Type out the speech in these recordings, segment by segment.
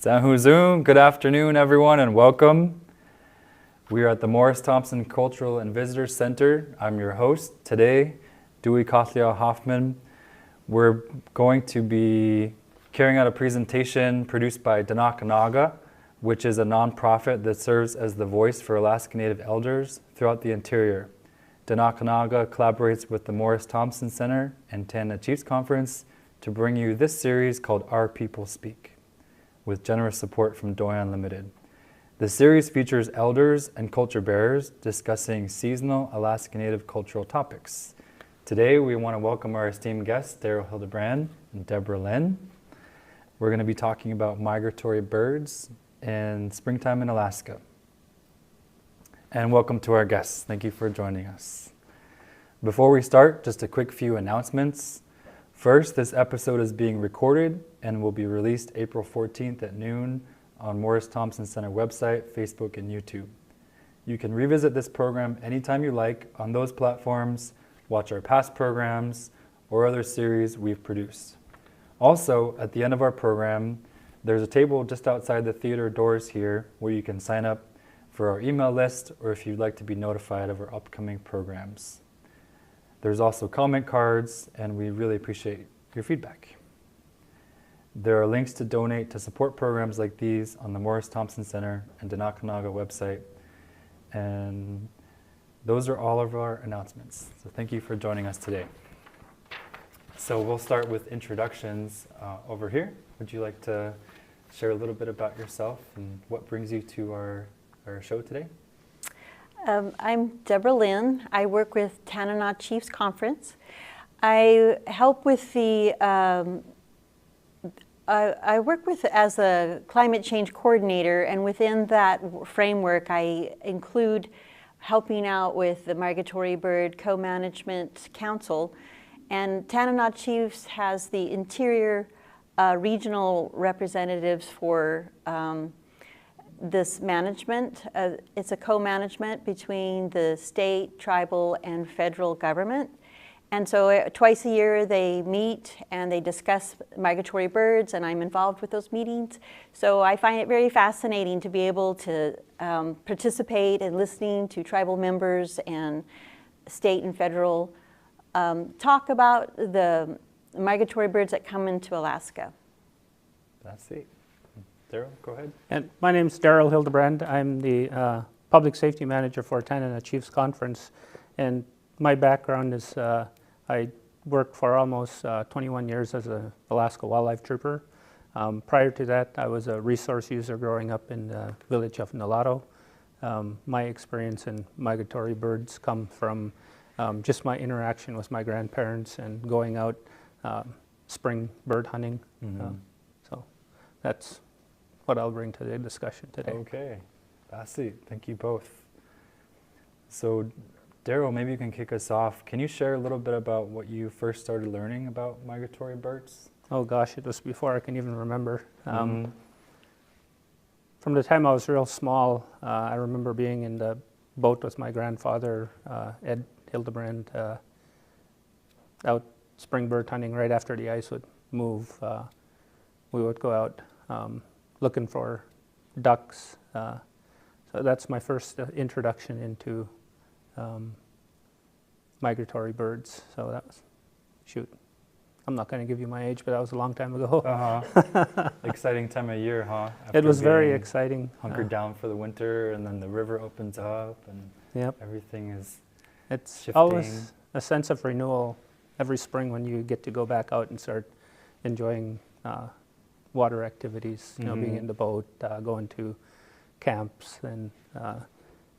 Zahuzum, good afternoon everyone and welcome. We are at the Morris Thompson Cultural and Visitor Center. I'm your host today, Dewey Kothlia Hoffman. We're going to be carrying out a presentation produced by Danakanaga, which is a nonprofit that serves as the voice for Alaska Native elders throughout the interior. Danakanaga collaborates with the Morris Thompson Center and Tanana Chiefs Conference to bring you this series called Our People Speak, with generous support from Doi Unlimited. The series features elders and culture bearers discussing seasonal Alaska Native cultural topics. Today, we want to welcome our esteemed guests, Darrell, Hildebrand, and Debra, Lynne. We're going to be talking about migratory birds and springtime in Alaska. And welcome to our guests. Thank you for joining us. Before we start, just a quick few announcements. First, this episode is being recorded and will be released April 14th at noon on Morris Thompson Center website, Facebook, and YouTube. You can revisit this program anytime you like on those platforms, watch our past programs, or other series we've produced. Also, at the end of our program, there's a table just outside the theater doors here where you can sign up for our email list or if you'd like to be notified of our upcoming programs. There's also comment cards, and we really appreciate your feedback. There are links to donate to support programs like these on the Morris Thompson Center and Danakanaga website. And those are all of our announcements. So thank you for joining us today. So we'll start with introductions over here. Would you like to share a little bit about yourself and what brings you to our show today? I'm Debra Lynne. I work with Tanana Chiefs Conference. I help with the, I work with as a climate change coordinator, and within that framework I include helping out with the Migratory Bird Co-Management Council. And Tanana Chiefs has the interior regional representatives for this management. It's a co-management between the state, tribal, and federal government. And so twice a year they meet and they discuss migratory birds, and I'm involved with those meetings. So I find it very fascinating to be able to participate in listening to tribal members and state and federal talk about the migratory birds that come into Alaska. That's it. Darrell, go ahead. And my name's Darrell Hildebrand. I'm the Public Safety Manager for Tanana Chiefs Conference. And my background is I worked for almost 21 years as an Alaska wildlife trooper. Prior to that, I was a resource user growing up in the village of Nulato. My experience in migratory birds come from just my interaction with my grandparents and going out spring bird hunting. Mm-hmm. So that's what I'll bring to the discussion today. Okay, that's it. Thank you both. So, Darrell, maybe you can kick us off. Can you share a little bit about what you first started learning about migratory birds? Oh gosh, it was before I can even remember. Mm-hmm. From the time I was real small, I remember being in the boat with my grandfather, Ed Hildebrand, out spring bird hunting right after the ice would move. We would go out looking for ducks. So that's my first introduction into migratory birds. So that was, shoot, I'm not going to give you my age, but that was a long time ago. Uh-huh. Exciting time of year, huh? After it was very being exciting. Hunkered down for the winter, and then the river opens up, and Yep. everything is It's shifting. always a sense of renewal every spring when you get to go back out and start enjoying water activities, you know, being in the boat, going to camps, and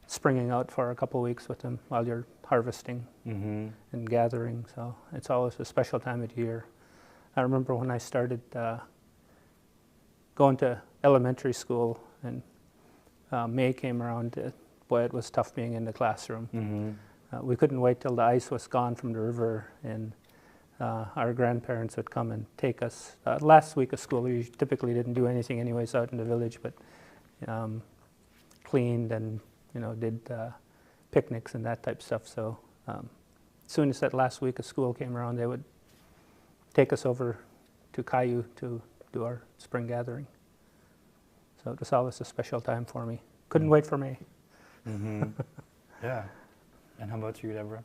springing out for a couple of weeks with them while you're harvesting and gathering. So it's always a special time of year. I remember when I started going to elementary school and May came around, boy, it was tough being in the classroom. We couldn't wait till the ice was gone from the river, and our grandparents would come and take us. Last week of school, we typically didn't do anything anyways out in the village, but cleaned and did picnics and that type of stuff. So as soon as that last week of school came around, they would take us over to Caillou to do our spring gathering. So it was always a special time for me. Couldn't wait for May. Yeah. And how about you, Debra?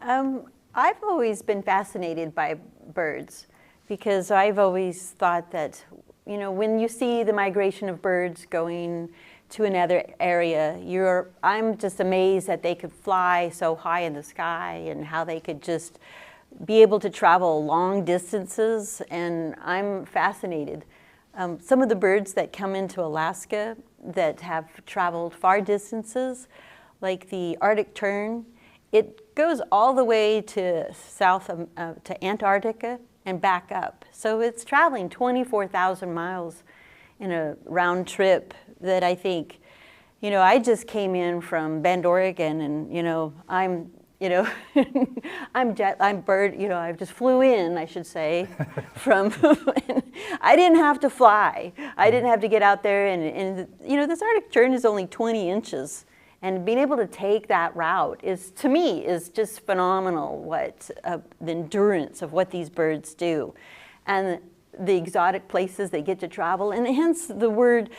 I've always been fascinated by birds because I've always thought that, you know, when you see the migration of birds going to another area, I'm just amazed that they could fly so high in the sky and how they could just be able to travel long distances, and I'm fascinated. Some of the birds that come into Alaska that have traveled far distances, like the Arctic tern, it goes all the way to south to Antarctica and back up. So it's traveling 24,000 miles in a round trip that I think, you know, I just came in from Bend, Oregon, and, you know, I'm bird, you know, I just flew in, I should say, from, I didn't have to fly. I didn't have to get out there and, you know, this Arctic tern is only 20 inches. And being able to take that route is, to me, is just phenomenal, what the endurance of what these birds do. And the exotic places they get to travel, and hence the word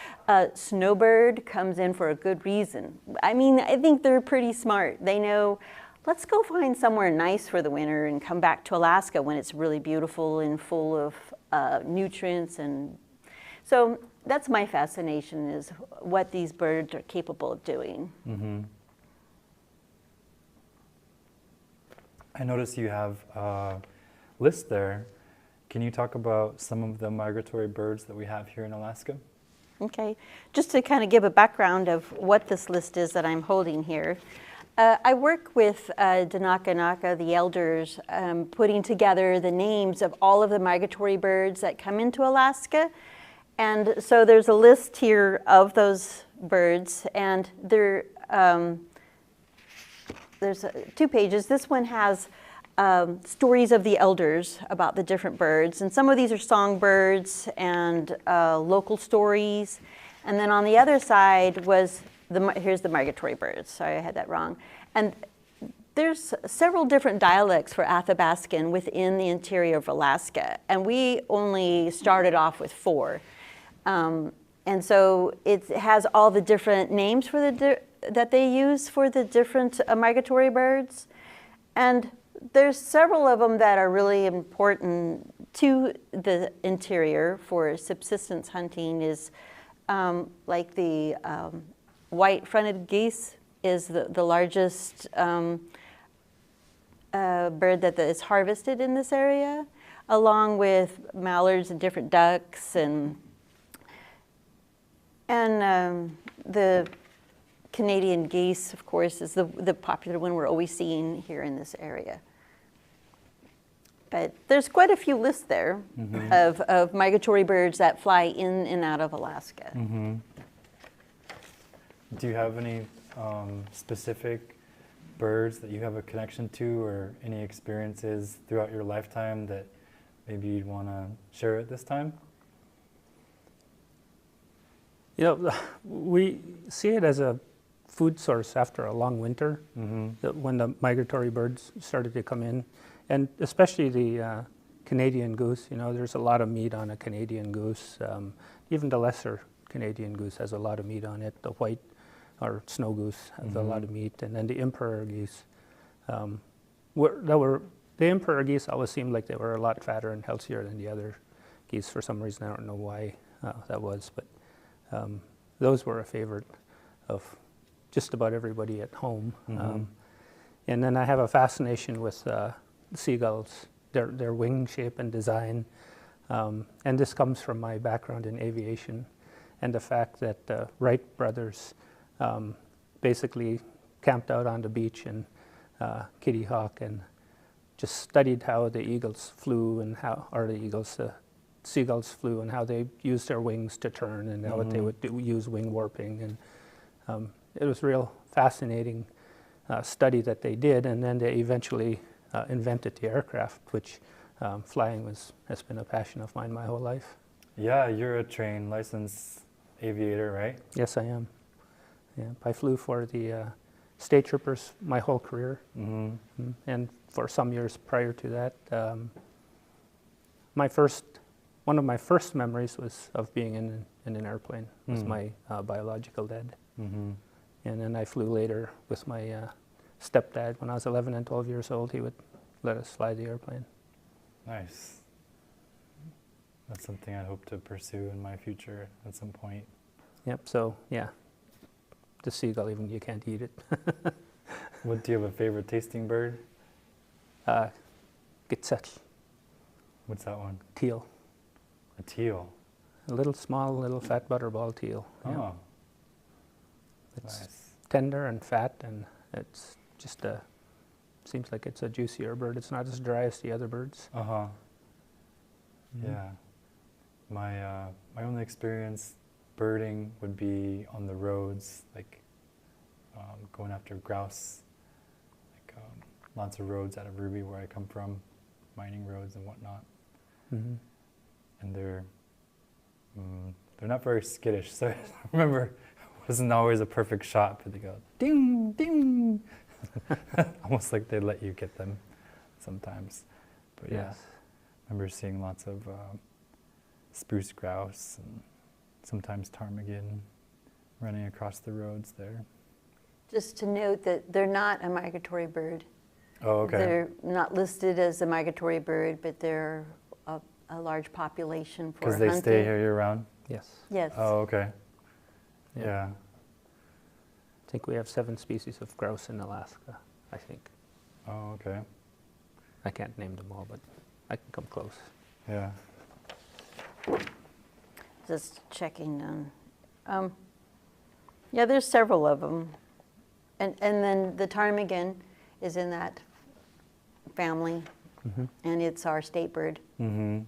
snowbird comes in for a good reason. I mean, I think they're pretty smart. They know, let's go find somewhere nice for the winter and come back to Alaska when it's really beautiful and full of nutrients. And so that's my fascination, is what these birds are capable of doing. I notice you have a list there. Can you talk about some of the migratory birds that we have here in Alaska? Okay, just to kind of give a background of what this list is that I'm holding here. I work with Danaka, the elders, putting together the names of all of the migratory birds that come into Alaska. And so there's a list here of those birds, and there's 2 pages. This one has stories of the elders about the different birds, and some of these are songbirds and local stories. And then on the other side was here's the migratory birds. Sorry, I had that wrong. And there's several different dialects for Athabascan within the interior of Alaska, and we only started off with 4. And so it has all the different names for that they use for the different migratory birds. And there's several of them that are really important to the interior for subsistence hunting, is like the white-fronted geese is the largest bird that is harvested in this area, along with mallards and different ducks, and the Canadian geese, of course, is the popular one we're always seeing here in this area. But there's quite a few lists there of migratory birds that fly in and out of Alaska. Do you have any specific birds that you have a connection to, or any experiences throughout your lifetime that maybe you'd want to share at this time? You know, we see it as a food source after a long winter, when the migratory birds started to come in, and especially the Canadian goose. You know, there's a lot of meat on a Canadian goose. Even the lesser Canadian goose has a lot of meat on it. The white or snow goose has a lot of meat, and then the emperor geese. The emperor geese always seemed like they were a lot fatter and healthier than the other geese for some reason. I don't know why that was, but those were a favorite of just about everybody at home. And then I have a fascination with seagulls, their wing shape and design. And this comes from my background in aviation and the fact that the Wright brothers basically camped out on the beach in Kitty Hawk and just studied how the eagles flew and the seagulls flew and how they used their wings to turn and how they would use wing warping. And it was real fascinating study that they did, and then they eventually invented the aircraft, which flying has been a passion of mine my whole life. Yeah, you're a trained, licensed aviator, right? Yes, I am. Yeah, I flew for the state troopers my whole career, and for some years prior to that. One of my first memories was of being in in an airplane. Was my biological dad. Mm-hmm. And then I flew later with my stepdad. When I was 11 and 12 years old, he would let us fly the airplane. Nice. That's something I hope to pursue in my future at some point. Yep, so yeah, the seagull, even you can't eat it. What do you have a favorite tasting bird? Gitsetl, What's that one? teal. A teal. A little small, little fat butterball teal. Yeah. Oh, It's nice. tender and fat, and it's just seems like it's a juicier bird. It's not as dry as the other birds. Uh-huh. Mhm. Yeah. My only experience birding would be on the roads, like going after grouse, like lots of roads out of Ruby where I come from, mining roads and whatnot. Mhm. And they're not very skittish. So I remember it wasn't always a perfect shot, but they go ding, ding, almost like they let you get them sometimes. But yeah, Yes. I remember seeing lots of spruce grouse and sometimes ptarmigan running across the roads there. Just to note that they're not a migratory bird. Oh, okay. They're not listed as a migratory bird, but they're a large population for Because hunting. they stay here year round? Yes. Yes. Oh, okay. Yeah. Yeah. I think we have 7 species of grouse in Alaska, I think. Oh, okay. I can't name them all, but I can come close. Yeah. Just checking on. Yeah, there's several of them. And then the ptarmigan is in that family, and it's our state bird. Mm-hmm.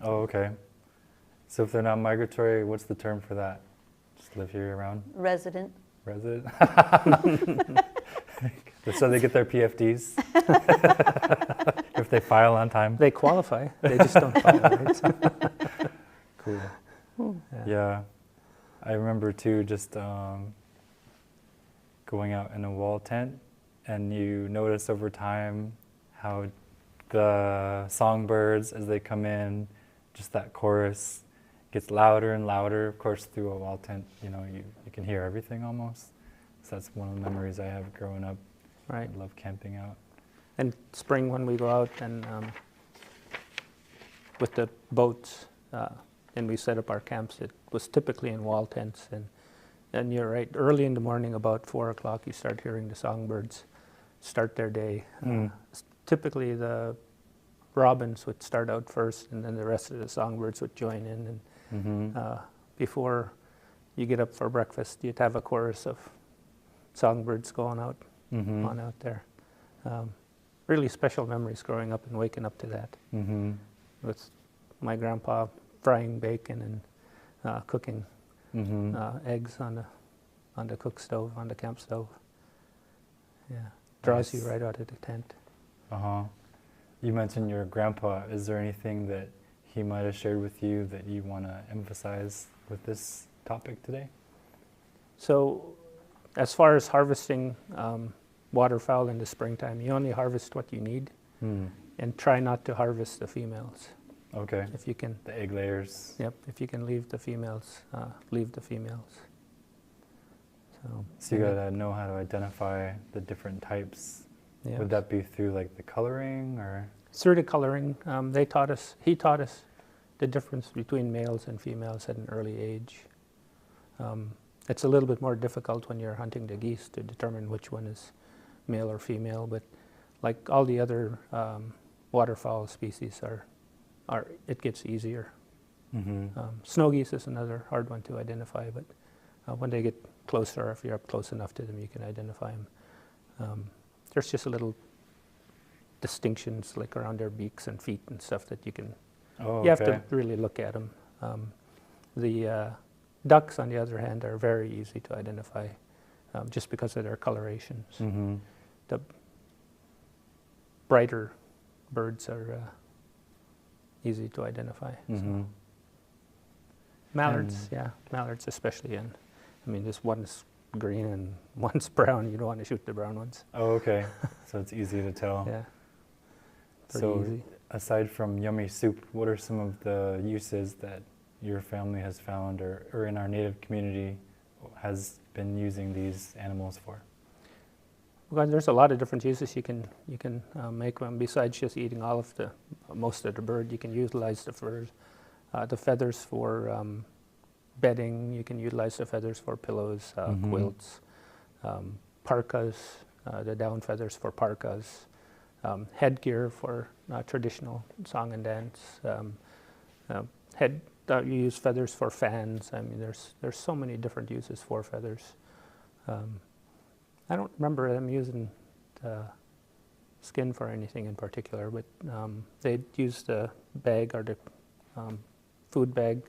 Oh, okay. So if they're not migratory, what's the term for that? Just live here year round? Resident. Resident? So they get their PFDs? If they file on time? They qualify, they just don't file, right? Cool. Yeah. Yeah. I remember too just going out in a wall tent, and you notice over time how the songbirds, as they come in, just that chorus gets louder and louder. Of course, through a wall tent, you can hear everything almost. So that's one of the memories I have growing up. Right. I love camping out. And spring when we go out and with the boats and we set up our camps, it was typically in wall tents. And you're right, early in the morning, about 4 o'clock, you start hearing the songbirds start their day. Typically the robins would start out first, and then the rest of the songbirds would join in. And before you get up for breakfast, you'd have a chorus of songbirds going out on out there. Really special memories growing up and waking up to that. With my grandpa frying bacon and cooking eggs on the cook stove, on the camp stove. Yeah, draws you right out of the tent. You mentioned your grandpa. Is there anything that he might have shared with you that you want to emphasize with this topic today? So, as far as harvesting waterfowl in the springtime, you only harvest what you need, and try not to harvest the females. Okay. If you can. The egg layers. Yep. If you can leave the females, leave the females. So you gotta know how to identify the different types. Yeah. Would that be through like the coloring or? Through the coloring, he taught us the difference between males and females at an early age. It's a little bit more difficult when you're hunting the geese to determine which one is male or female, but like all the other waterfowl species it gets easier. Snow geese is another hard one to identify, but when they get closer, if you're up close enough to them, you can identify them. There's just a little distinctions like around their beaks and feet and stuff that you can. Oh, You have to really look at them. The ducks, on the other hand, are very easy to identify just because of their colorations. The brighter birds are easy to identify. So. Mallards, mallards especially. This one's green and one's brown. You don't want to shoot the brown ones. Oh, okay. So it's easy to tell. Yeah. Pretty So easy. aside from yummy soup, what are some of the uses that your family has found or in our native community has been using these animals for? Well, there's a lot of different uses you can make them. Besides just eating all of most of the bird, you can utilize the furs, the feathers for bedding. You can utilize the feathers for pillows, quilts, parkas, the down feathers for parkas, headgear for traditional song and dance. You use feathers for fans. I mean, there's so many different uses for feathers. I don't remember them using the skin for anything in particular, but they'd use the bag or the food bag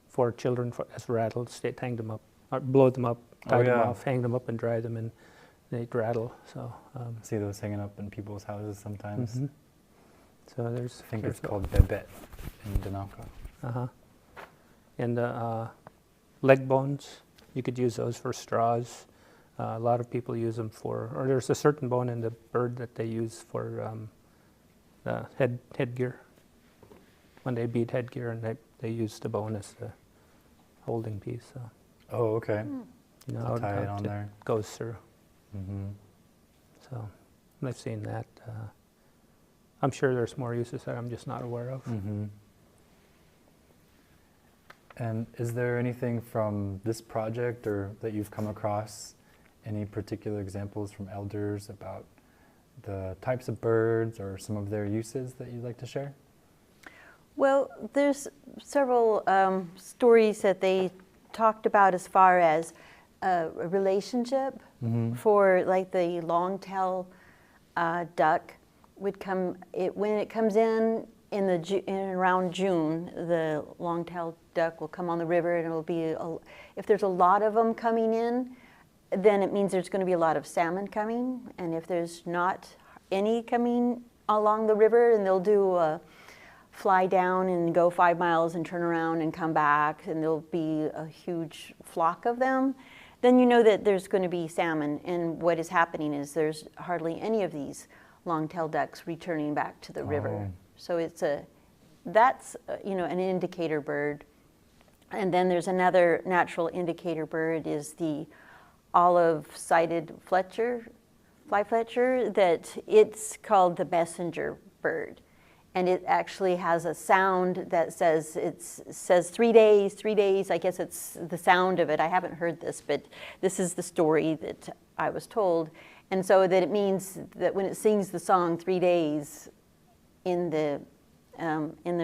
for children as rattles. They'd hang them up, or blow them up, tie them off, hang them up and dry them, and they'd rattle. So see those hanging up in people's houses sometimes. Mm-hmm. So I think it's called bebet in Danaka. And the leg bones, you could use those for straws. A lot of people use them or there's a certain bone in the bird that they use for headgear. When they beat headgear, and they use the bone as the holding piece. So. Oh, okay. You know, tie it on there. Goes through. Mm-hmm. So I've seen that. I'm sure there's more uses that I'm just not aware of. Mm-hmm. And is there anything from this project or that you've come across, any particular examples from elders about the types of birds or some of their uses that you'd like to share? Well, there's several stories that they talked about as far as a relationship for like the long-tailed duck would come, when it comes in around June, the long-tailed duck will come on the river, and it'll be, if there's a lot of them coming in, then it means there's going to be a lot of salmon coming, and if there's not any coming along the river, and they'll do a fly down and go 5 miles and turn around and come back, and there'll be a huge flock of them, then you know that there's going to be salmon. And what is happening is there's hardly any of these long-tailed ducks returning back to the river. So that's an indicator bird. And then there's another natural indicator bird is the olive-sided flyfletcher, that it's called the messenger bird. And it actually has a sound that says 3 days, 3 days. I guess it's the sound of it. I haven't heard this, but this is the story that I was told. And so that it means that when it sings the song 3 days in their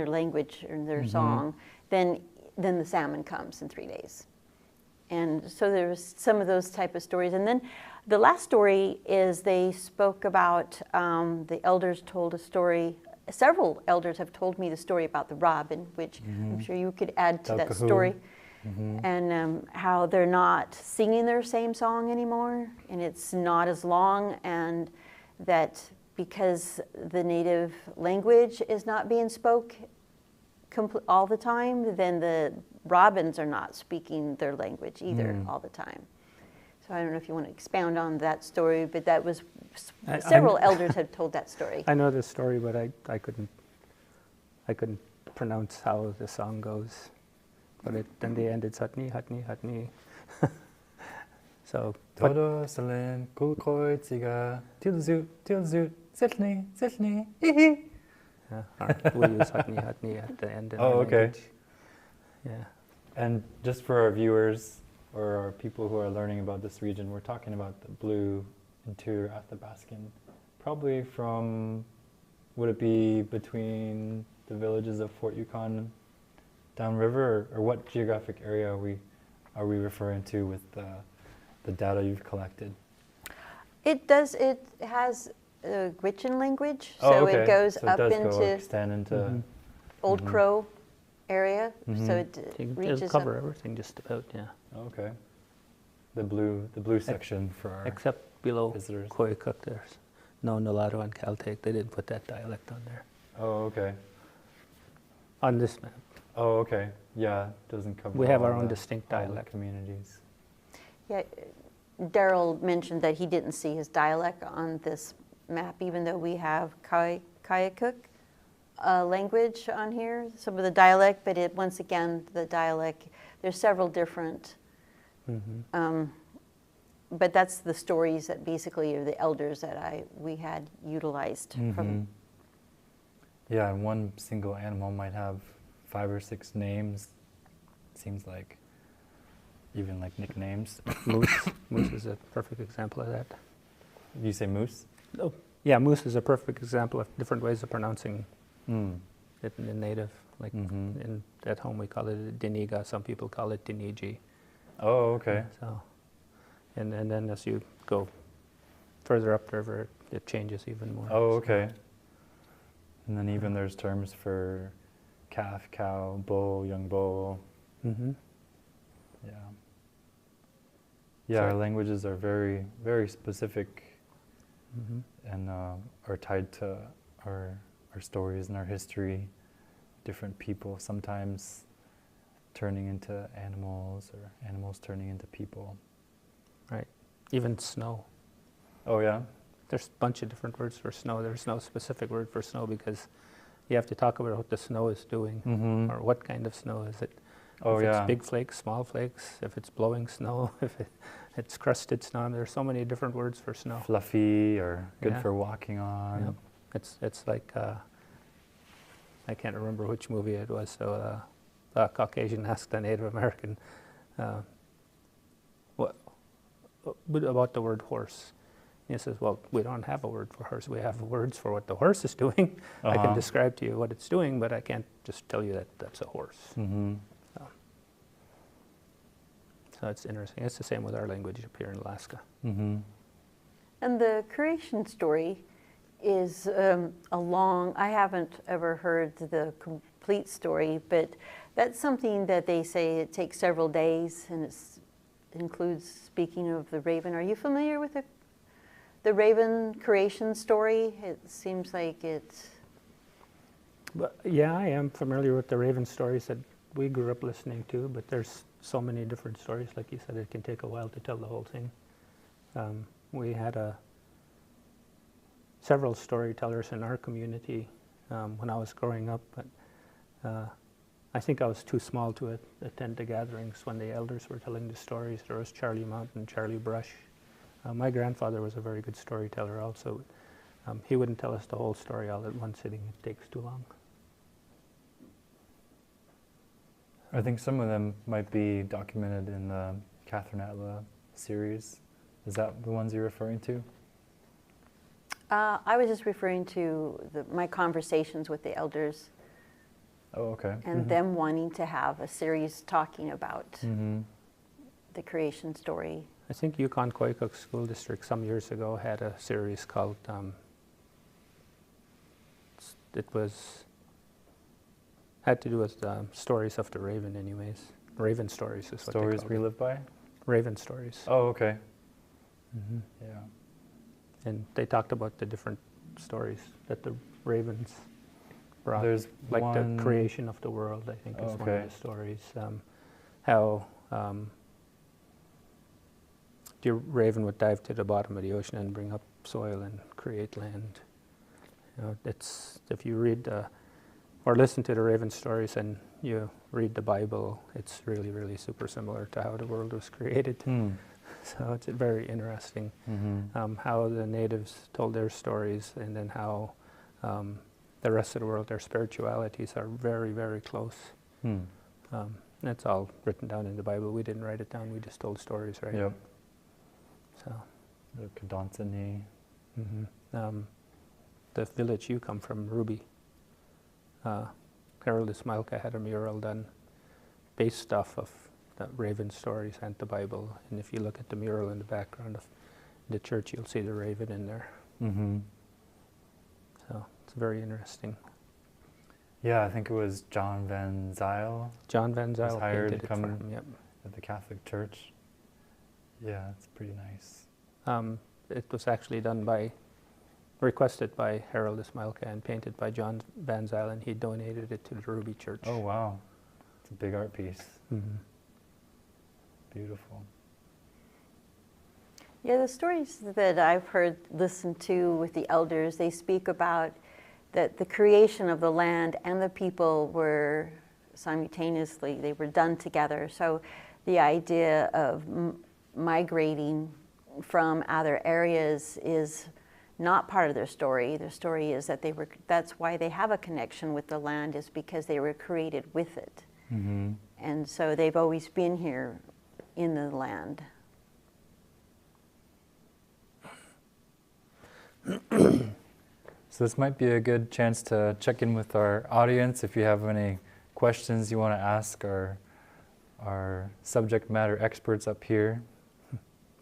language or in their song, then the salmon comes in 3 days. And so there's some of those type of stories. And then the last story is they spoke about, the elders told a story. Several elders have told me the story about the robin, which I'm sure you could add to that story. And how they're not singing their same song anymore, and it's not as long, and that because the native language is not being spoke all the time, then the robins are not speaking their language either all the time. So I don't know if you want to expound on that story, but that was several elders have told that story. I know this story, but I couldn't pronounce how the song goes. But then they ended Hatni, Hatni, Hatni. So. Dodo, Selin, Kulkoi, Tsiga, Tilzut, Tilzut, Sitni, Sitni, Hihi. We use Hatni, Hatni at the end. Oh, okay. Language. Yeah. And just for our viewers or our people who are learning about this region, we're talking about the blue interior Athabascan, probably from, would it be between the villages of Fort Yukon downriver, or what geographic area are we referring to with the data you've collected? It has a Gwich'in language, so it goes up extend into Old Crow area, so it reaches It'll cover up. everything just about, yeah. Okay. The blue section for our except below visitors. Koyukuk, there's no Nulato and Caltech. They didn't put that dialect on there. Oh, okay. On this map. Oh, okay. Yeah, doesn't cover. We have our own distinct dialect. Communities. Yeah, Darrell mentioned that he didn't see his dialect on this map, even though we have Koyukuk. language on here, some of the dialect, but once again, the dialect, there's several different, but that's the stories that basically are the elders that we had utilized from. Yeah, and one single animal might have 5 or 6 names, seems like, even like nicknames. Moose is a perfect example of that. You say moose? Oh, yeah, moose is a perfect example of different ways of pronouncing it in native. Like at home we call it Diniga, some people call it Diniji. Oh, okay. So, and then as you go further up the river, it changes even more. Oh, okay. And then even there's terms for calf, cow, bull, young bull. Yeah. Yeah, our languages are very, very specific and are tied to our stories and our history. Different people sometimes turning into animals or animals turning into people. Right. Even snow. Oh, yeah? There's a bunch of different words for snow. There's no specific word for snow because you have to talk about what the snow is doing or what kind of snow is it. Oh, if yeah. it's big flakes, small flakes, if it's blowing snow, if it's crusted snow. There's so many different words for snow. Fluffy or good Yeah. for walking on. Yep. It's like, I can't remember which movie it was, so a Caucasian asked a Native American what about the word horse. He says, well, we don't have a word for horse. We have words for what the horse is doing. I can describe to you what it's doing, but I can't just tell you that that's a horse. So it's interesting. It's the same with our language up here in Alaska. And the creation story is I haven't ever heard the complete story, but that's something that they say it takes several days, and it includes speaking of the raven. Are you familiar with the raven creation story? It seems like it's... But yeah, I am familiar with the raven stories that we grew up listening to, but there's so many different stories. Like you said, it can take a while to tell the whole thing. We had several storytellers in our community when I was growing up, but I think I was too small to attend the gatherings when the elders were telling the stories. There was Charlie Mountain, Charlie Brush. My grandfather was a very good storyteller also. He wouldn't tell us the whole story all at one sitting. It takes too long. I think some of them might be documented in the Catherine Atla series. Is that the ones you're referring to? I was just referring to my conversations with the elders. Oh, okay. And them wanting to have a series talking about the creation story. I think Yukon-Koyukuk School District some years ago had a series called, had to do with stories of the raven anyways. Raven stories is what they Stories called we it. live by? Raven stories. Oh, okay. Yeah. And they talked about the different stories that the ravens brought. There's like one... the creation of the world, I think, is one Okay. of the stories. How the raven would dive to the bottom of the ocean and bring up soil and create land. You know, it's, if you read or listen to the raven stories and you read the Bible, it's really, really super similar to how the world was created. So it's very interesting how the natives told their stories, and then how the rest of the world, their spiritualities are very, very close. That's all written down in the Bible. We didn't write it down, we just told stories, right? Yep. So, The Kadantani. the village you come from, Ruby, Harold Ismailka had a mural done based off of the raven stories and the Bible. And if you look at the mural in the background of the church, you'll see the raven in there. So it's very interesting. Yeah, I think it was John Van Zyl. John Van Zyl hired painted to it for come him, yep. at the Catholic Church. Yeah, it's pretty nice. It was actually requested by Harold Ismailka and painted by John Van Zyl, and he donated it to the Ruby Church. Oh, wow. It's a big art piece. Beautiful. Yeah, the stories that I've heard listened to with the elders, they speak about that the creation of the land and the people were simultaneously, they were done together. So the idea of migrating from other areas is not part of their story. Their story is that that's why they have a connection with the land, is because they were created with it. Mm-hmm. And so they've always been here in the land. So this might be a good chance to check in with our audience. If you have any questions you want to ask our subject matter experts up here.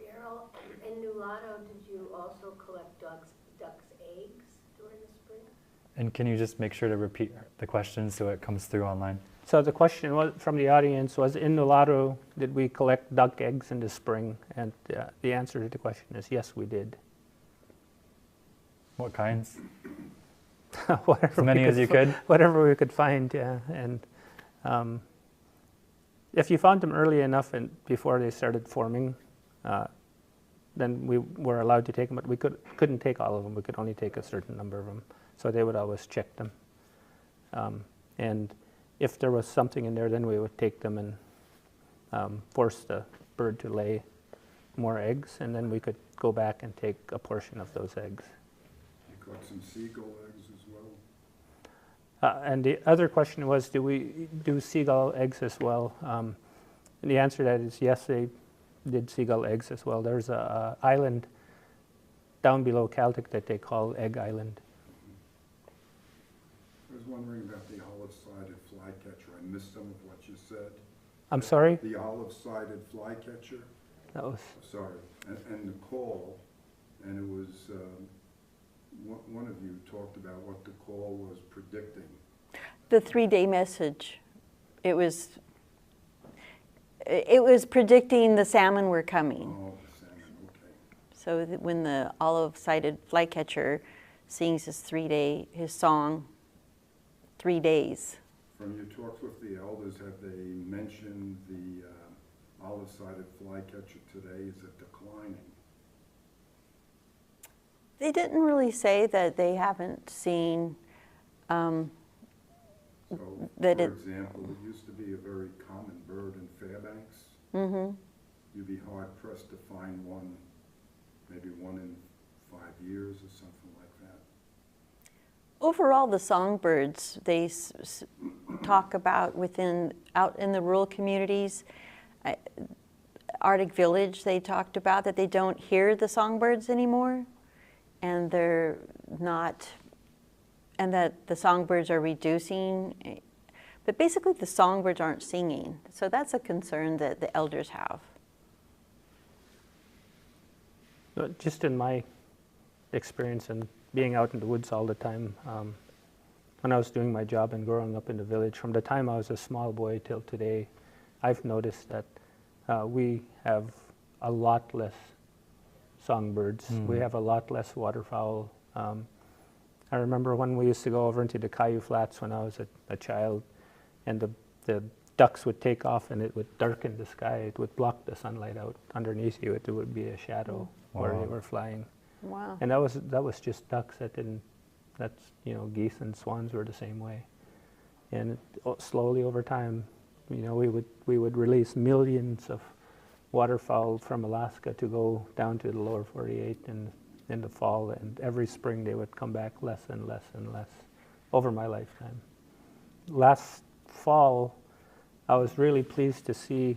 Darrell, in Nulato, did you also collect ducks' eggs during the spring? And can you just make sure to repeat the question so it comes through online? So the question was, from the audience was, in Nulato, did we collect duck eggs in the spring? And the answer to the question is yes, we did. What kinds? Whatever As many as you could? Whatever we could find, yeah. And if you found them early enough and before they started forming, then we were allowed to take them, but we couldn't take all of them. We could only take a certain number of them. So they would always check them. And if there was something in there, then we would take them and force the bird to lay more eggs, and then we could go back and take a portion of those eggs. You got some seagull eggs as well? And the other question was, do we do seagull eggs as well? And the answer to that is yes, they did seagull eggs as well. There's a island down below Celtic that they call Egg Island. I was wondering about the olive-sided flycatcher. I missed some of what you said. I'm sorry? The olive-sided flycatcher? That was, Sorry. And the call, and it was, one of you talked about what the call was predicting. The 3-day message, it was predicting the salmon were coming. Oh, the salmon, okay. So that when the olive-sided flycatcher sings his song, 3 days. From your talks with the elders, have they mentioned the olive-sided flycatcher today? Is it declining? They didn't really say that they haven't seen So, that for it. example, it used to be a very common bird in Fairbanks. Mm-hmm. You'd be hard-pressed to find one, maybe one in 5 years or something like that. Overall, the songbirds they talk about out in the rural communities. Arctic Village, they talked about that they don't hear the songbirds anymore, and they're not, and that the songbirds are reducing. But basically, the songbirds aren't singing, so that's a concern that the elders have. just in my experience and being out in the woods all the time, when I was doing my job and growing up in the village, from the time I was a small boy till today, I've noticed that we have a lot less songbirds. We have a lot less waterfowl. I remember when we used to go over into the Caillou Flats when I was a child, and the ducks would take off and it would darken the sky. It would block the sunlight out. Underneath you, it would be a shadow where they were flying. Wow. And that was just ducks. That's geese and swans were the same way. And slowly over time, we would release millions of waterfowl from Alaska to go down to the lower 48 in the fall, and every spring they would come back less and less and less over my lifetime. Last fall, I was really pleased to see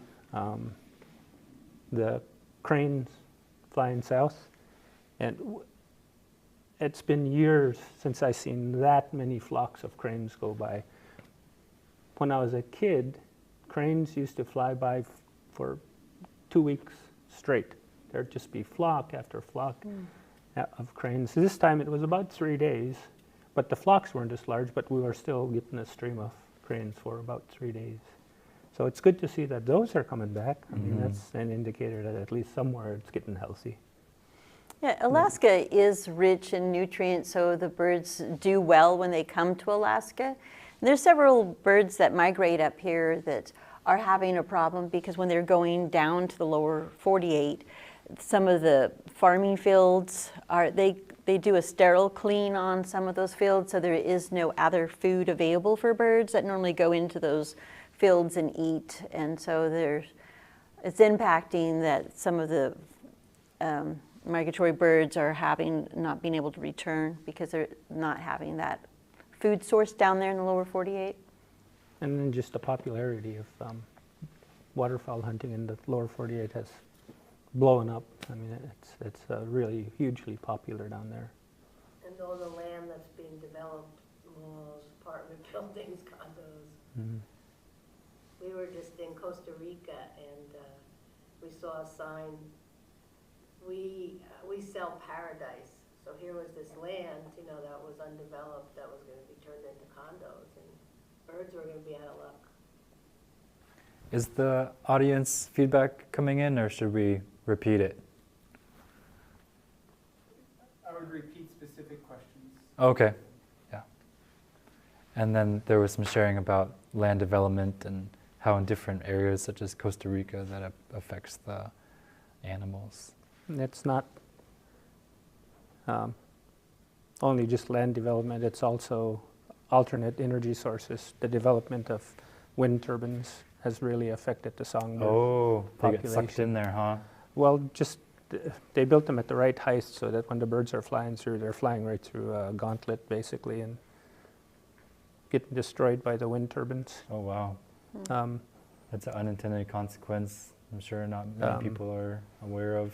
the cranes flying south, and it's been years since I've seen that many flocks of cranes go by. When I was a kid, cranes used to fly by for 2 weeks straight. There'd just be flock after flock of cranes. This time it was about 3 days, but the flocks weren't as large, but we were still getting a stream of cranes for about 3 days. So it's good to see that those are coming back. I mean, that's an indicator that at least somewhere it's getting healthy. Yeah, Alaska is rich in nutrients, so the birds do well when they come to Alaska. And there's several birds that migrate up here that are having a problem because when they're going down to the lower 48, some of the farming fields they do a sterile clean on some of those fields, so there is no other food available for birds that normally go into those fields and eat. And so it's impacting that some of the migratory birds are not being able to return because they're not having that food source down there in the lower 48. And then just the popularity of waterfowl hunting in the lower 48 has blown up. I mean, it's really hugely popular down there. And all the land that's being developed, malls, apartment buildings, condos. Mm-hmm. We were just in Costa Rica and we saw a sign, we sell paradise. So here was this land, that was undeveloped, that was going to be turned into condos, and birds were going to be out of luck. Is the audience feedback coming in, or should we repeat it? I would repeat specific questions. Okay, yeah. And then there was some sharing about land development and how in different areas, such as Costa Rica, that affects the animals. It's not only just land development, it's also alternate energy sources. The development of wind turbines has really affected the songbird Oh, they get population. sucked in there, huh? Well, just they built them at the right height so that when the birds are flying through, they're flying right through a gauntlet basically and getting destroyed by the wind turbines. Oh, wow. Um, That's an unintended consequence I'm sure not many people are aware of.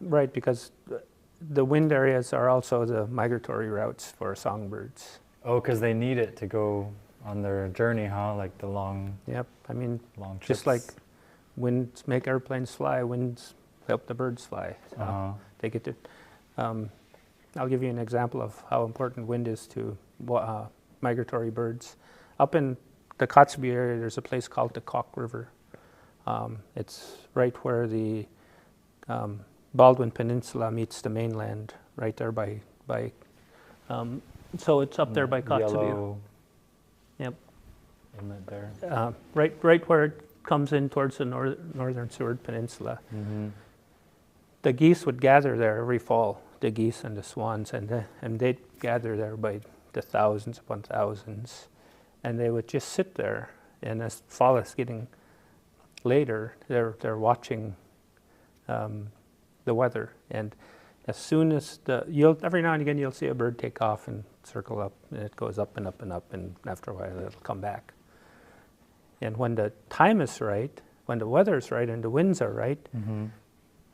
right, because the wind areas are also the migratory routes for songbirds. Oh, because they need it to go on their journey, huh? Like the long Yep, I mean, trips. just like winds make airplanes fly, winds help the birds fly. So they get to. I'll give you an example of how important wind is to migratory birds. Up in the Kotzebue area, there's a place called the Caulk River. It's right where the Baldwin Peninsula meets the mainland, right there by so it's up there by Kotzebue. Yellow Yep. inlet there. Right where it comes in towards the northern Seward Peninsula. Mm-hmm. The geese would gather there every fall, the geese and the swans, and they'd gather there by the thousands upon thousands. And they would just sit there, and as fall is getting later, they're watching the weather. And as soon as every now and again you'll see a bird take off and circle up, and it goes up and up and up, and after a while it'll come back. And when the time is right, when the weather's right and the winds are right, Mm-hmm.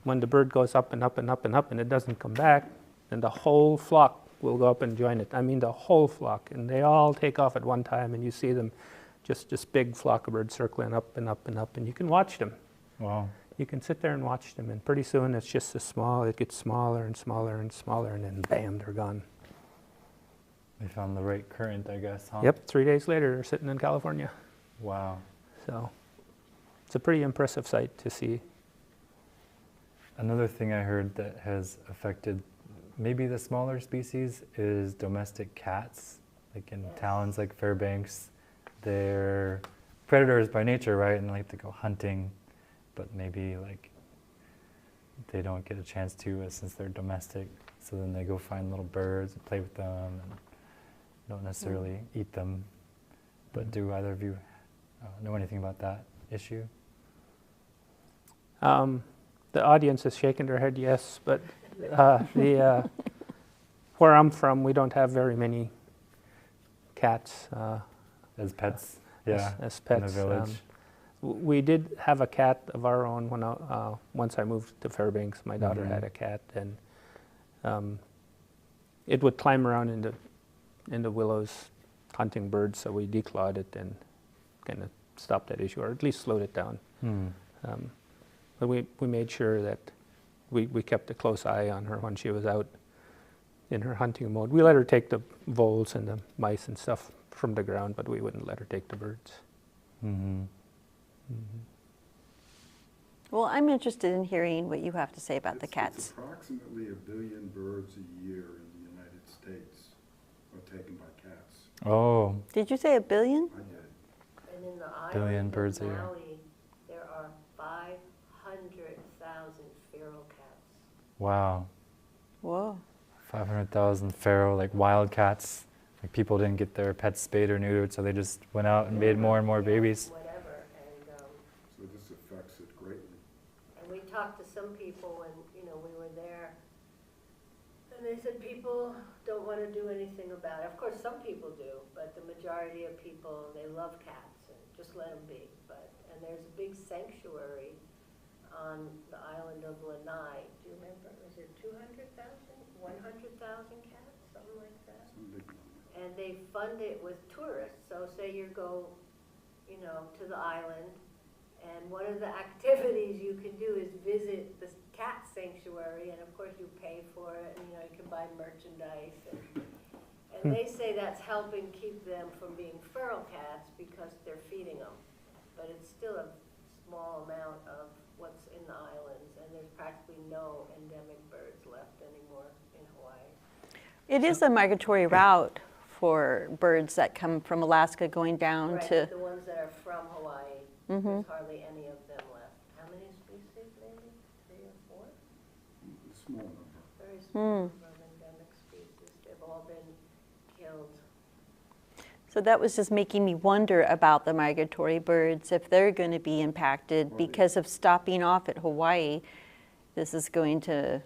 when the bird goes up and up and up and up and it doesn't come back, then the whole flock will go up and join it. I mean the whole flock, and they all take off at one time, and you see them, just this big flock of birds circling up and up and up, and you can watch them. Wow. You can sit there and watch them, and pretty soon it's just it gets smaller and smaller and smaller, and then bam, they're gone. They found the right current, I guess, huh? Yep, 3 days later they're sitting in California. Wow. So it's a pretty impressive sight to see. Another thing I heard that has affected maybe the smaller species is domestic cats. Like in towns like Fairbanks, they're predators by nature, right? And they like to go hunting, but maybe like they don't get a chance to since they're domestic. So then they go find little birds and play with them and don't necessarily eat them. But do either of you know anything about that issue? The audience is shaking their head yes, but where I'm from, we don't have very many cats As pets? Yeah, as pets. in the village. We did have a cat of our own when once I moved to Fairbanks. My daughter had a cat, and it would climb around in the willows hunting birds, so we declawed it and kind of stopped that issue, or at least slowed it down. But we made sure that we kept a close eye on her when she was out in her hunting mode. We let her take the voles and the mice and stuff from the ground, but we wouldn't let her take the birds. Mm-hmm. Well, I'm interested in hearing what you have to say about the It's cats. approximately 1 billion birds a year in the United States are taken by cats. Oh, Did you say 1 billion? I did. And in the Billion island birds of a year. Maui, there are 500,000 feral cats. wow. Whoa. 500,000 feral, like wild cats. Like people didn't get their pets spayed or neutered, so they just went out and made more and more babies. Whatever, and, So this affects it greatly. and we talked to some people when, we were there, and they said people don't want to do anything about it. Of course, some people do, but the majority of people, they love cats, and just let them be. And there's a big sanctuary on the island of Lanai. Do you remember, was it 200,000, 100,000 cats, something like that? Some big number. And they fund it with tourists. So say you go, to the island, and one of the activities you can do is visit the cat sanctuary, and of course you pay for it, and you can buy merchandise. And they say that's helping keep them from being feral cats because they're feeding them. But it's still a small amount of what's in the islands, and there's practically no endemic birds left anymore in Hawaii. It is a migratory route for birds that come from Alaska going down Right, to, the ones that are from Hawaii, Mhm. there's hardly any of them left. How many species, maybe? 3 or 4? A small number. Very small number of endemic species. They've all been killed. so that was just making me wonder about the migratory birds, if they're going to be impacted because of stopping off at Hawaii. This is going to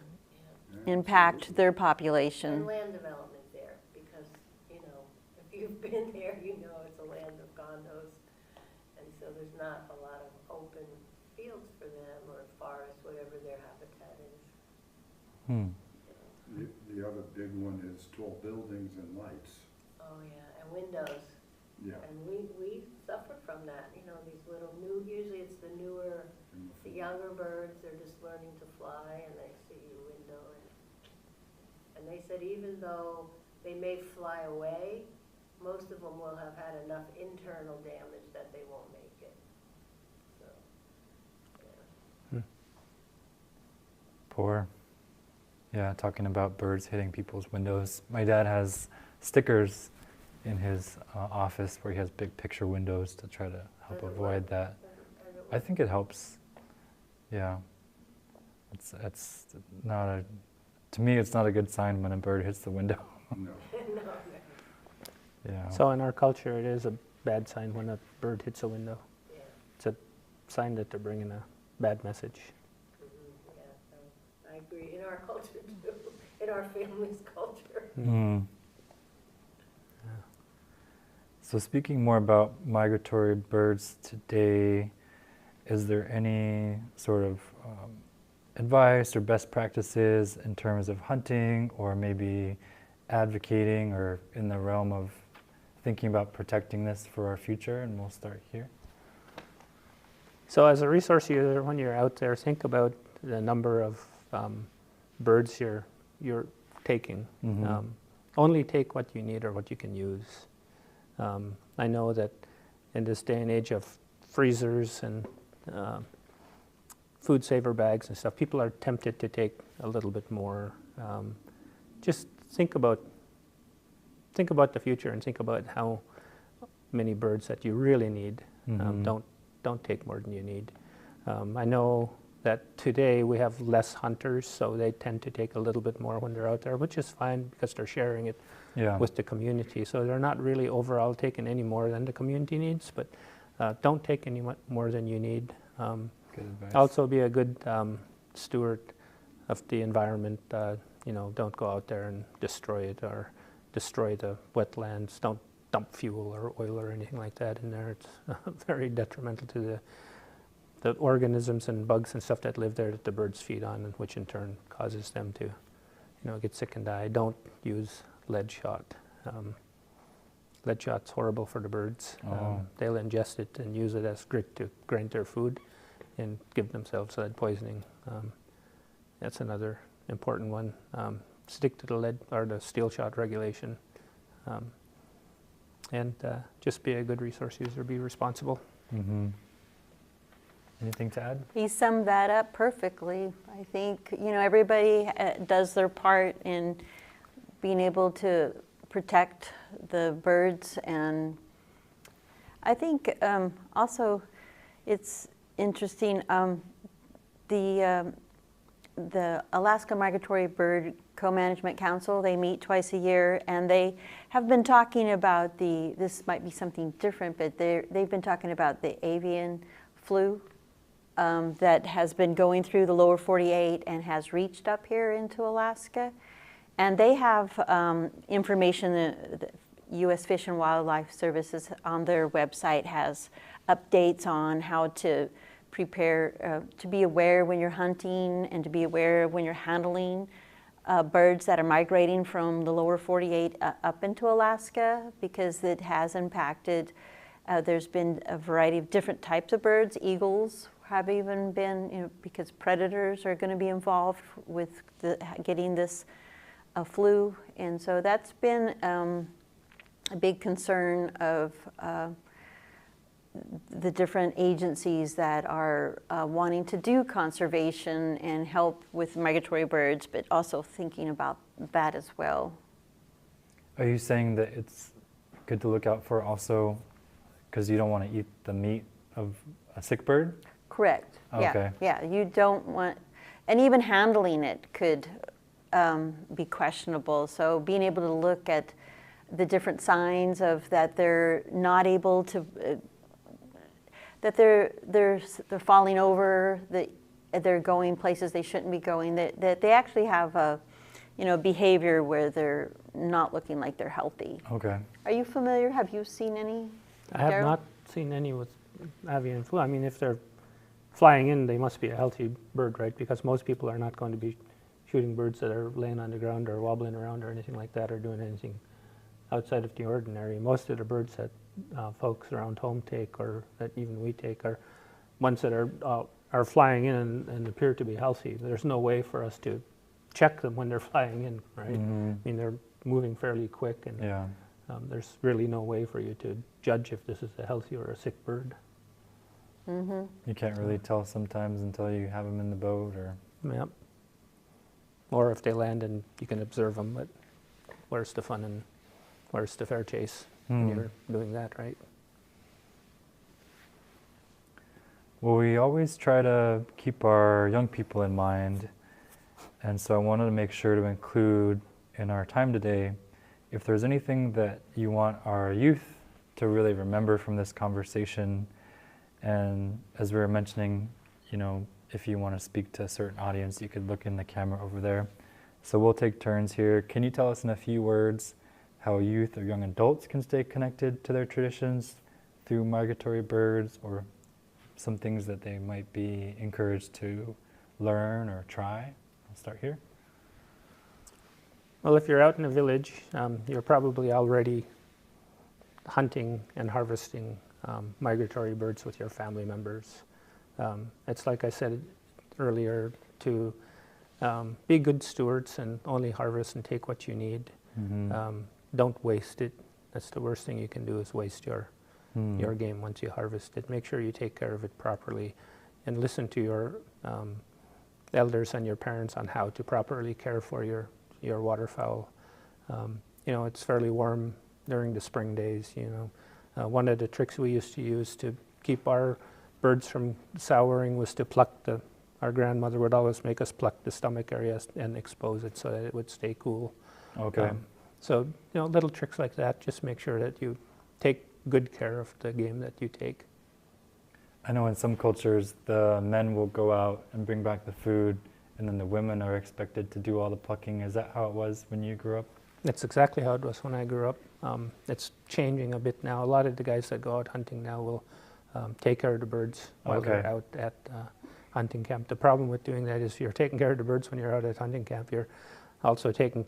Yeah, impact absolutely. their And population. land development there, because, if you've been there, it's a land of condos. And so there's not a lot of open fields for them, or forests, whatever their habitat is. Hmm. The other big one is tall buildings and lights. Oh, yeah, and windows. Yeah. And we suffer from that, these little usually it's the newer, in the the- younger birds, they're just learning to fly, and they see your window. And they said even though they may fly away, most of them will have had enough internal damage that they won't make it. So, yeah. Poor. Yeah, talking about birds hitting people's windows. My dad has stickers in his office where he has big picture windows to try to help Does it avoid work? that. Does it I think it helps. Yeah. It's not a, to me it's not a good sign when a bird hits the window. No. no. Yeah. So in our culture, it is a bad sign when a bird hits a window. Yeah. It's a sign that they're bringing a bad message. Yeah, so I agree. In our culture too, in our family's culture. Mm. So speaking more about migratory birds today, is there any sort of advice or best practices in terms of hunting, or maybe advocating, or in the realm of thinking about protecting this for our future? And we'll start here. So as a resource user, when you're out there, think about the number of birds you're taking. Mhm. Only take what you need or what you can use. I know that in this day and age of freezers and food saver bags and stuff, people are tempted to take a little bit more. Just think about the future and think about how many birds that you really need. Mhm. Don't take more than you need. I know that today we have less hunters, so they tend to take a little bit more when they're out there, which is fine because they're sharing it Yeah. with the community. So they're not really overall taking any more than the community needs, but don't take any more than you need. Good advice. Also be a good steward of the environment. Don't go out there and destroy it or destroy the wetlands. Don't dump fuel or oil or anything like that in there. It's very detrimental to the organisms and bugs and stuff that live there that the birds feed on, and which in turn causes them to get sick and die. Don't use lead shot. Lead shot's horrible for the birds. Oh. They'll ingest it and use it as grit to grind their food and give themselves lead poisoning. That's another important one. Stick to the lead or the steel shot regulation. And just be a good resource user, be responsible. Mm-hmm. Anything to add? He summed that up perfectly. I think, everybody does their part in being able to protect the birds. And I think also it's interesting, the Alaska Migratory Bird Co-Management Council. They meet twice a year, and they have been talking about this might be something different, but they've been talking about the avian flu that has been going through the lower 48 and has reached up here into Alaska. And they have information, the U.S. Fish and Wildlife Services on their website has updates on how to prepare, to be aware when you're hunting and to be aware when you're handling birds that are migrating from the lower 48 up into Alaska, because it has impacted. There's been a variety of different types of birds. Eagles have even been, because predators are going to be involved with getting this flu. And so that's been a big concern of the different agencies that are wanting to do conservation and help with migratory birds, but also thinking about that as well. Are you saying that it's good to look out for also because you don't want to eat the meat of a sick bird? Correct. Okay. Yeah, you don't want, and even handling it could be questionable. So being able to look at the different signs of that they're not able to, that they're falling over, that they're going places they shouldn't be going, that they actually have a, behavior where they're not looking like they're healthy. Okay. Are you familiar? Have you seen any? I have Darrell? not seen any with avian flu. I mean, if they're flying in, they must be a healthy bird, right? Because most people are not going to be shooting birds that are laying on the ground or wobbling around or anything like that, or doing anything outside of the ordinary. Most of the birds that folks around home take, or that even we take, are ones that are flying in and appear to be healthy. There's no way for us to check them when they're flying in, right? Mm-hmm. I mean, they're moving fairly quick, and Yeah. there's really no way for you to judge if this is a healthy or a sick bird. Mm-hmm. You can't really tell sometimes until you have them in the boat, or Yep. Or if they land and you can observe them, but where's the fun and where's the fair chase when you're doing that, right? Well, we always try to keep our young people in mind, and so I wanted to make sure to include in our time today, if there's anything that you want our youth to really remember from this conversation. And as we were mentioning, if you want to speak to a certain audience, you could look in the camera over there. So we'll take turns here. Can you tell us in a few words how youth or young adults can stay connected to their traditions through migratory birds, or some things that they might be encouraged to learn or try? I'll start here. Well, if you're out in a village, you're probably already hunting and harvesting migratory birds with your family members. It's like I said earlier, to be good stewards and only harvest and take what you need. Mm-hmm. Don't waste it. That's the worst thing you can do, is waste your game once you harvest it. Make sure you take care of it properly, and listen to your elders and your parents on how to properly care for your waterfowl. It's fairly warm during the spring days. One of the tricks we used to use to keep our birds from souring was to pluck our grandmother would always make us pluck the stomach area and expose it so that it would stay cool. Okay. So little tricks like that. Just make sure that you take good care of the game that you take. I know in some cultures, the men will go out and bring back the food, and then the women are expected to do all the plucking. Is that how it was when you grew up? That's exactly how it was when I grew up. It's changing a bit now. A lot of the guys that go out hunting now will take care of the birds while they're out at hunting camp. The problem with doing that is you're taking care of the birds when you're out at hunting camp. You're also taking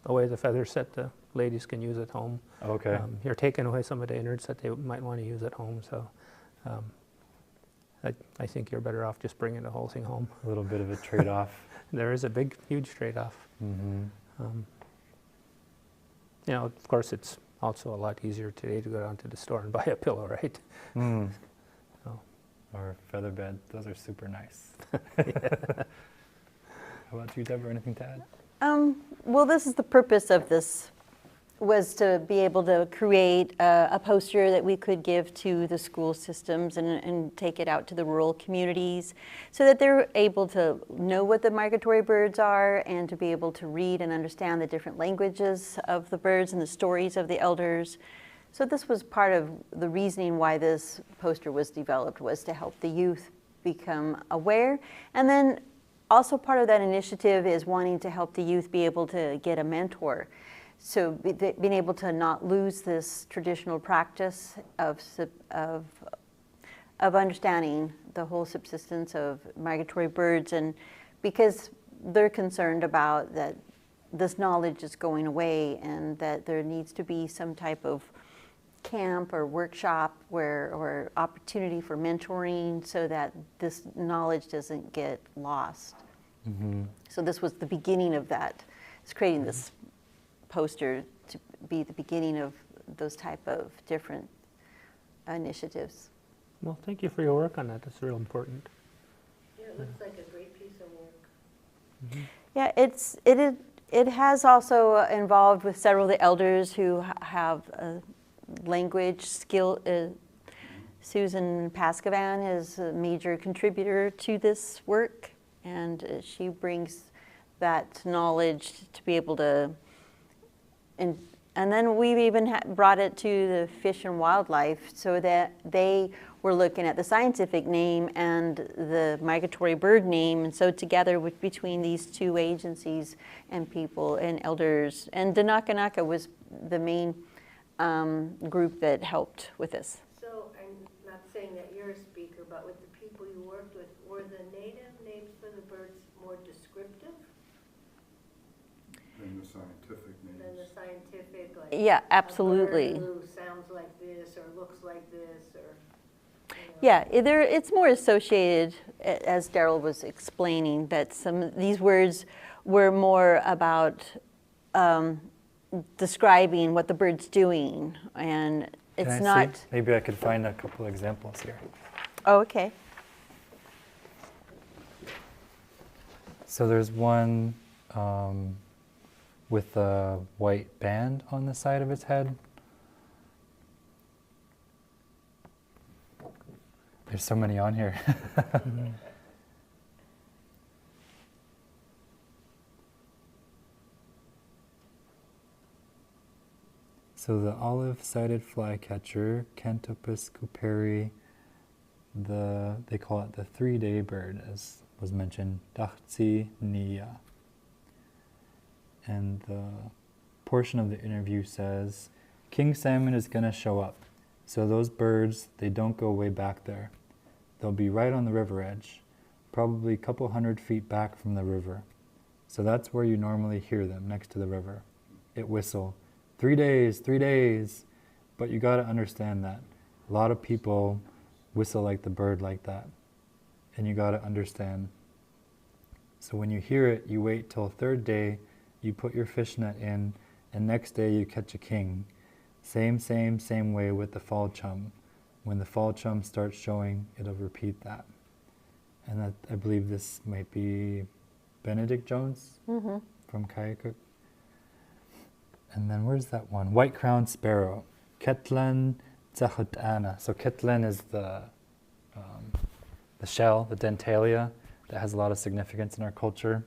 away the feathers that the ladies can use at home. Okay. You're taking away some of the innards that they might want to use at home. So I think you're better off just bringing the whole thing home. A little bit of a trade-off. There is a huge trade-off. Mm-hmm. Of course, it's also a lot easier today to go down to the store and buy a pillow, right? Mm. So. Or feather bed. Those are super nice. How about you, Debra? Anything to add? Well, this is the purpose of this was to be able to create a poster that we could give to the school systems and take it out to the rural communities so that they're able to know what the migratory birds are and to be able to read and understand the different languages of the birds and the stories of the elders. So this was part of the reasoning why this poster was developed, was to help the youth become aware. And then also part of that initiative is wanting to help the youth be able to get a mentor. So being able to not lose this traditional practice of understanding the whole subsistence of migratory birds, and because they're concerned about that this knowledge is going away and that there needs to be some type of camp or workshop or opportunity for mentoring so that this knowledge doesn't get lost. Mm-hmm. So this was the beginning of that. It's creating this poster to be the beginning of those type of different initiatives. Well, thank you for your work on that. That's real important. Yeah, it looks like a great piece of work. Mm-hmm. Yeah, it has also involved with several of the elders who have language skill. Susan Pascavan is a major contributor to this work, and she brings that knowledge to be able to. And then we've even brought it to the Fish and Wildlife so that they were looking at the scientific name and the migratory bird name. And so together between these two agencies and people and elders, and Danakanaka was the main group that helped with this. So I'm not saying that you're a speaker, but with the people you worked with, were the native names for the birds more descriptive And the scientific than names. the scientific? Like Yeah, absolutely. A bird who sounds like this or looks like this, or you know. Yeah, it's more associated, as Darrell was explaining, that some of these words were more about describing what the bird's doing, and it's Can I see? not. Maybe I could find a couple examples here. Oh, okay. So there's one with a white band on the side of its head. There's so many on here. Mm-hmm. So the olive-sided flycatcher, Cantopus cooperi, they call it the 3-day bird, as was mentioned, Dachtsi Nia. And the portion of the interview says, King salmon is going to show up. So those birds, they don't go way back there. They'll be right on the river edge, probably a couple 100 feet back from the river. So that's where you normally hear them, next to the river. It whistle, 3 days, 3 days. But you got to understand that. A lot of people whistle like the bird like that. And you got to understand. So when you hear it, you wait till 3rd day, you put your fish net in, and next day you catch a king. Same way with the fall chum. When the fall chum starts showing, it'll repeat that. And that, I believe this might be Benedict Jones from Kayakuk. And then where's that one? White-crowned sparrow, Ketlan Tsahutana. So Ketlan is the shell, the dentalia, that has a lot of significance in our culture.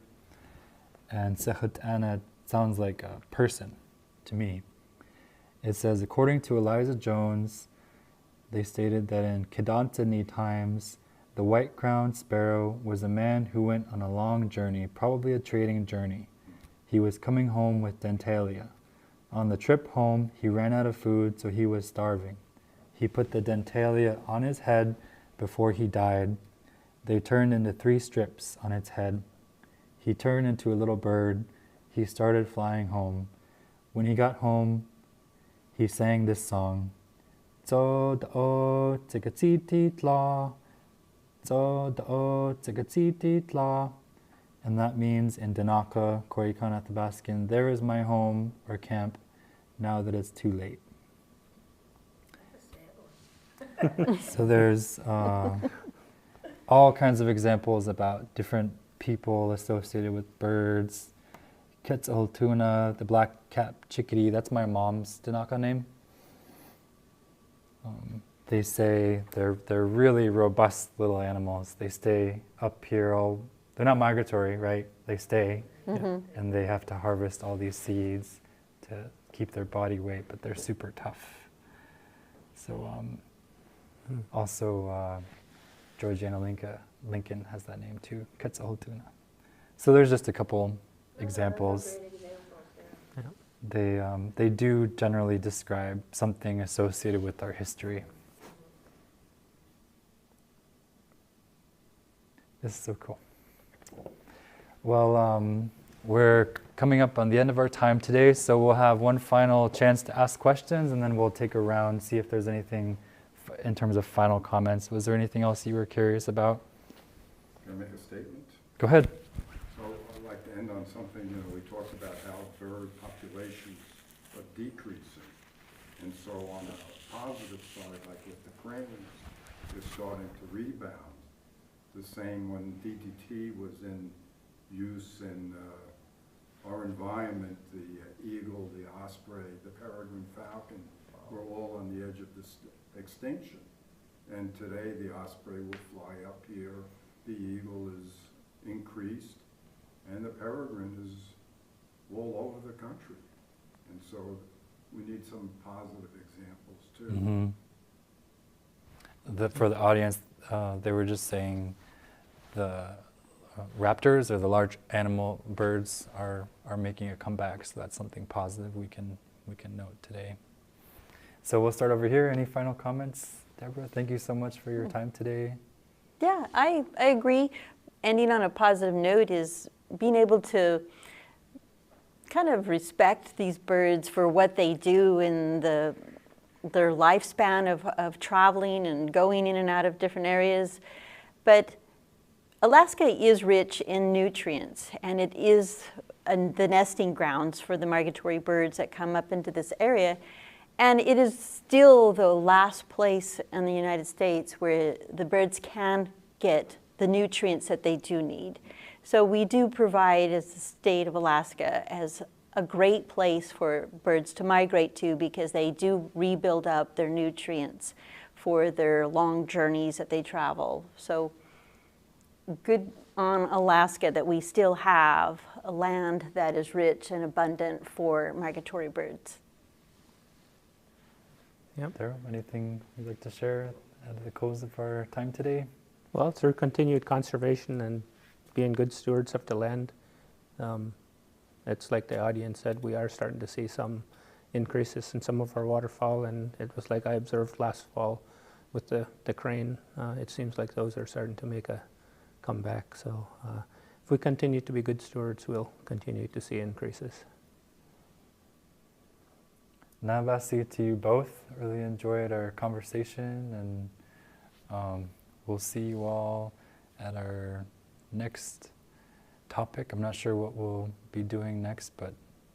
And Tsahutana sounds like a person to me. It says, according to Eliza Jones, they stated that in Kedantani times, the white-crowned sparrow was a man who went on a long journey, probably a trading journey. He was coming home with dentalia. On the trip home, he ran out of food, so he was starving. He put the dentalia on his head before he died. They turned into 3 strips on its head. He turned into a little bird. He started flying home. When he got home, he sang this song. Tso da'o tsigatsiti tla. Tso da'o tsigatsiti tla. And that means in Danaka, Korikana Athabaskan, there is my home or camp now that it's too late. So there's all kinds of examples about different people associated with birds. Quetzaltuna, the black-capped chickadee, that's my mom's Danaka name. They say they're really robust little animals. They stay up here they're not migratory, right? They stay, and they have to harvest all these seeds to keep their body weight, but they're super tough. So also Georgiana Lincoln has that name too, Quetzaltuna. So there's just a couple examples. Great examples, yeah. They do generally describe something associated with our history. This is so cool. Well, we're coming up on the end of our time today, so we'll have one final chance to ask questions, and then we'll take a round, see if there's anything in terms of final comments. Was there anything else you were curious about? Can I make a statement? Go ahead. So I'd like to end on something, we talked about how bird populations are decreasing. And so on a positive side, like if the cranes is starting to rebound, the same when DDT was in use in our environment, the eagle, the osprey, the peregrine falcon were all on the edge of this extinction. And today the osprey will fly up here, the eagle is increased, and the peregrine is all over the country. And so we need some positive examples too. For the audience, they were just saying the raptors, or the large animal birds, are making a comeback. So that's something positive we can note today. So we'll start over here. Any final comments, Deborah? Thank you so much for your time today. Yeah, I agree. Ending on a positive note is being able to kind of respect these birds for what they do in their lifespan of traveling and going in and out of different areas. But Alaska is rich in nutrients, and it is the nesting grounds for the migratory birds that come up into this area. And it is still the last place in the United States where the birds can get the nutrients that they do need. So we do provide, as the state of Alaska, as a great place for birds to migrate to, because they do rebuild up their nutrients for their long journeys that they travel. So good on Alaska that we still have a land that is rich and abundant for migratory birds. Yep. Darrell, anything you'd like to share at the close of our time today? Well, through continued conservation and being good stewards of the land, it's like the audience said, we are starting to see some increases in some of our waterfowl, and it was like I observed last fall with the crane. It seems like those are starting to make a comeback. So if we continue to be good stewards, we'll continue to see increases. Navasi to you both. Really enjoyed our conversation, and we'll see you all at our next topic. I'm not sure what we'll be doing next, but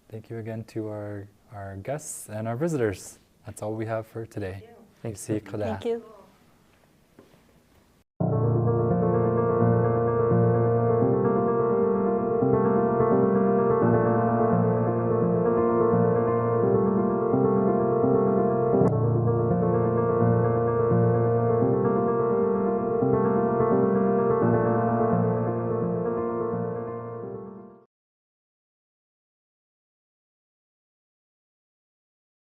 thank you again to our guests and our visitors. That's all we have for today. Thanks. Thank you.